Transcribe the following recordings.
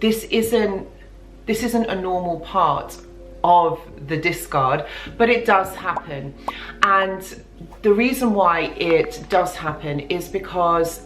this isn't a normal part of the discard, but it does happen. And the reason why it does happen is because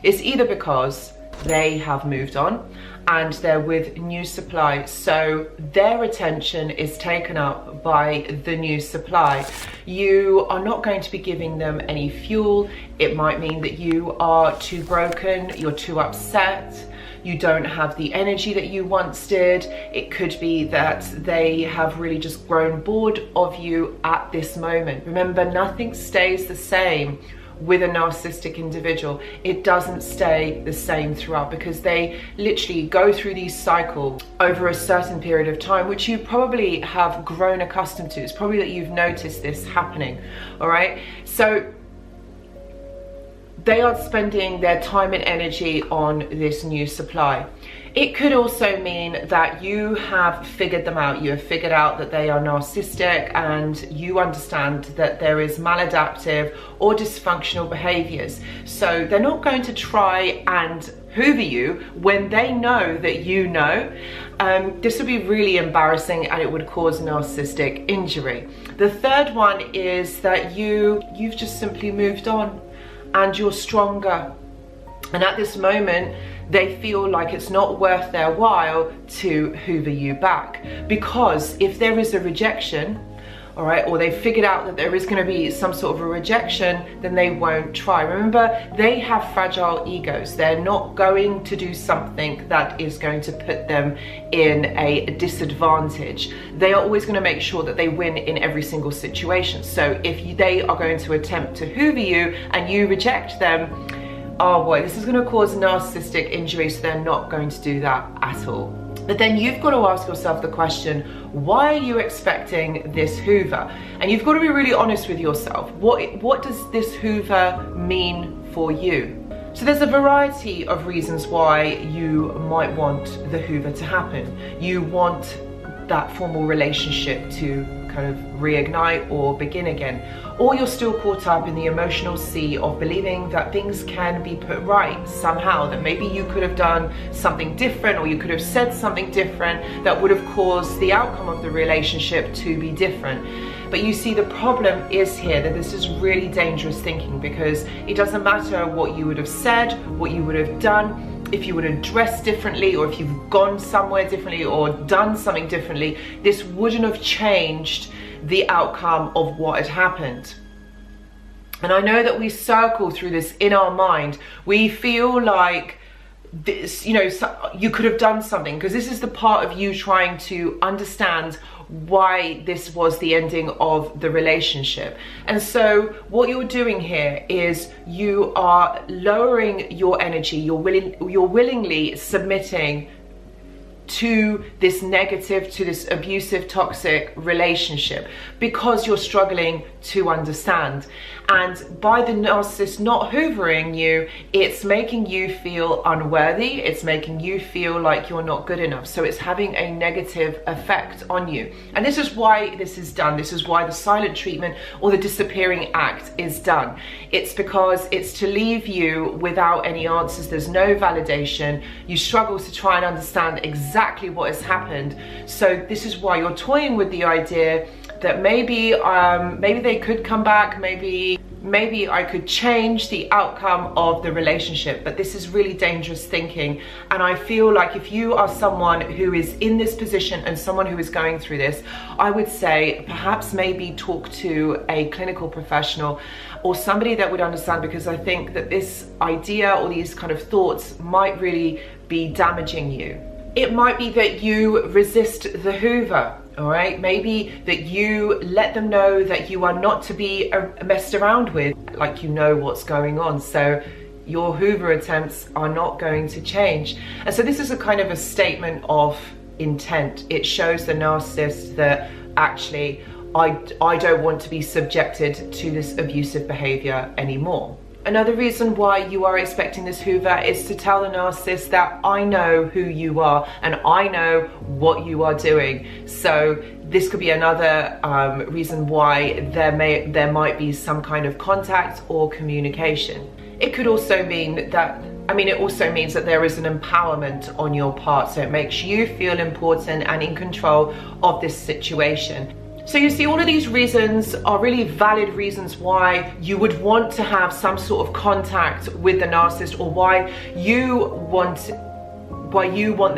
it's either because they have moved on and they're with new supply, so their attention is taken up by the new supply. You are not going to be giving them any fuel. It might mean that you are too broken, you're too upset, you don't have the energy that you once did. It could be that they have really just grown bored of you at this moment. Remember, nothing stays the same with a narcissistic individual. It doesn't stay the same throughout, because they literally go through these cycles over a certain period of time, which you probably have grown accustomed to. It's probably that you've noticed this happening, all right? So they are spending their time and energy on this new supply. It could also mean that you have figured them out. You have figured out that they are narcissistic, and you understand that there is maladaptive or dysfunctional behaviors. So they're not going to try and hoover you when they know that you know. This would be really embarrassing, and it would cause narcissistic injury. The third one is that you've just simply moved on and you're stronger. And at this moment, they feel like it's not worth their while to hoover you back, because if there is a rejection, all right, or they figured out that there is going to be some sort of a rejection, then they won't try. Remember, they have fragile egos. They're not going to do something that is going to put them in a disadvantage. They are always going to make sure that they win in every single situation. So if they are going to attempt to hoover you and you reject them, oh boy, this is going to cause narcissistic injury, so they're not going to do that at all. But then you've got to ask yourself the question, why are you expecting this hoover? And you've got to be really honest with yourself. What does this hoover mean for you? So there's a variety of reasons why you might want the hoover to happen. You want that formal relationship to kind of reignite or begin again, or you're still caught up in the emotional sea of believing that things can be put right somehow, that maybe you could have done something different, or you could have said something different that would have caused the outcome of the relationship to be different. But you see, the problem is here that this is really dangerous thinking, because it doesn't matter what you would have said, what you would have done, if you would have dressed differently, or if you've gone somewhere differently or done something differently, this wouldn't have changed the outcome of what had happened. And I know that we circle through this in our mind. We feel like this, you know, you could have done something, because this is the part of you trying to understand why this was the ending of the relationship. And so what you're doing here is you are lowering your energy. You're willingly submitting to this negative, to this abusive, toxic relationship, because you're struggling to understand. And by the narcissist not hoovering you, it's making you feel unworthy. It's making you feel like you're not good enough. So it's having a negative effect on you. And this is why this is done. This is why the silent treatment or the disappearing act is done. It's because it's to leave you without any answers. There's no validation. You struggle to try and understand exactly what has happened. So this is why you're toying with the idea that maybe they could come back, maybe I could change the outcome of the relationship. But this is really dangerous thinking. And I feel like if you are someone who is in this position and someone who is going through this, I would say perhaps maybe talk to a clinical professional or somebody that would understand, because I think that this idea or these kind of thoughts might really be damaging you. It might be that you resist the hoover. All right, maybe that you let them know that you are not to be messed around with, like you know what's going on. So your hoover attempts are not going to change. And so this is a kind of a statement of intent. It shows the narcissist that actually, I don't want to be subjected to this abusive behavior anymore. Another reason why you are expecting this hoover is to tell the narcissist that I know who you are and I know what you are doing. So this could be another reason why there might be some kind of contact or communication. It could also mean that I mean, it also means that there is an empowerment on your part, so it makes you feel important and in control of this situation. So you see, all of these reasons are really valid reasons why you would want to have some sort of contact with the narcissist, or why you want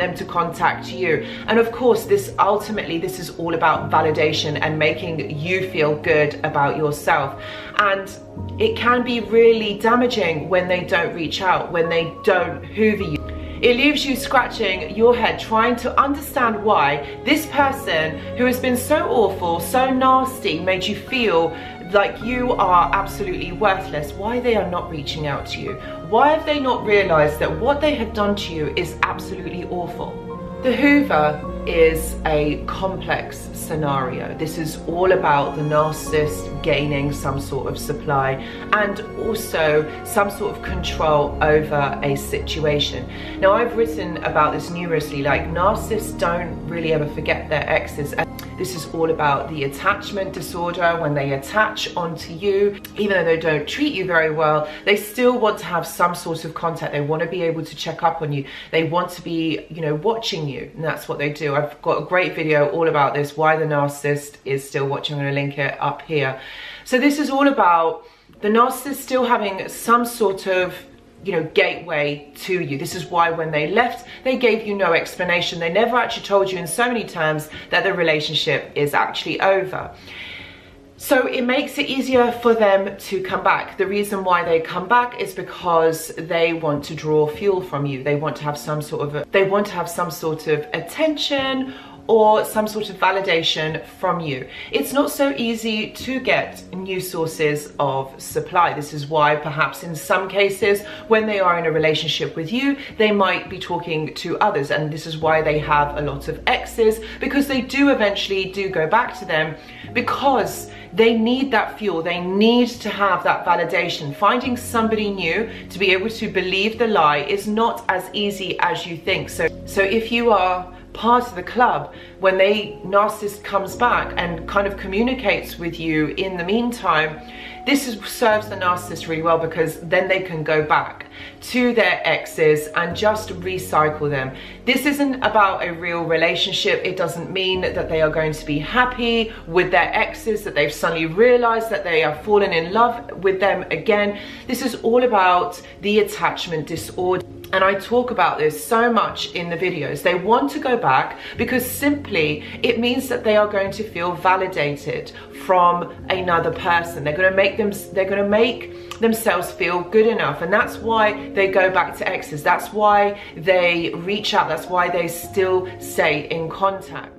them to contact you. And of course, this is all about validation and making you feel good about yourself. And it can be really damaging when they don't reach out, when they don't hoover you. It leaves you scratching your head trying to understand why this person who has been so awful, so nasty, made you feel like you are absolutely worthless, why they are not reaching out to you. Why have they not realized that what they have done to you is absolutely awful? The Hoover is a complex scenario. This is all about the narcissist gaining some sort of supply and also some sort of control over a situation. Now, I've written about this numerously, like narcissists don't really ever forget their exes. And this is all about the attachment disorder. When they attach onto you, even though they don't treat you very well, they still want to have some sort of contact. They want to be able to check up on you. They want to be, watching you, and that's what they do. I've got a great video all about this, why the narcissist is still watching. I'm going to link it up here. So this is all about the narcissist still having some sort of gateway to you. This is why when they left, they gave you no explanation. They never actually told you in so many terms that the relationship is actually over. So it makes it easier for them to come back. The reason why they come back is because they want to draw fuel from you. They want to have some sort of attention or some sort of validation from you. It's not so easy to get new sources of supply. This is why perhaps in some cases when they are in a relationship with you, they might be talking to others, and this is why they have a lot of exes, because they do eventually go back to them, because they need that fuel. They need to have that validation. Finding somebody new to be able to believe the lie is not as easy as you think. So if you are part of the club, when narcissist comes back and kind of communicates with you in the meantime, serves the narcissist really well, because then they can go back to their exes and just recycle them. This isn't about a real relationship. It doesn't mean that they are going to be happy with their exes, that they've suddenly realized that they are fallen in love with them again. This is all about the attachment disorder. And I talk about this so much in the videos. They want to go back because simply it means that they are going to feel validated from another person. They're going to make themselves feel good enough, and that's why they go back to exes. That's why they reach out. That's why they still stay in contact.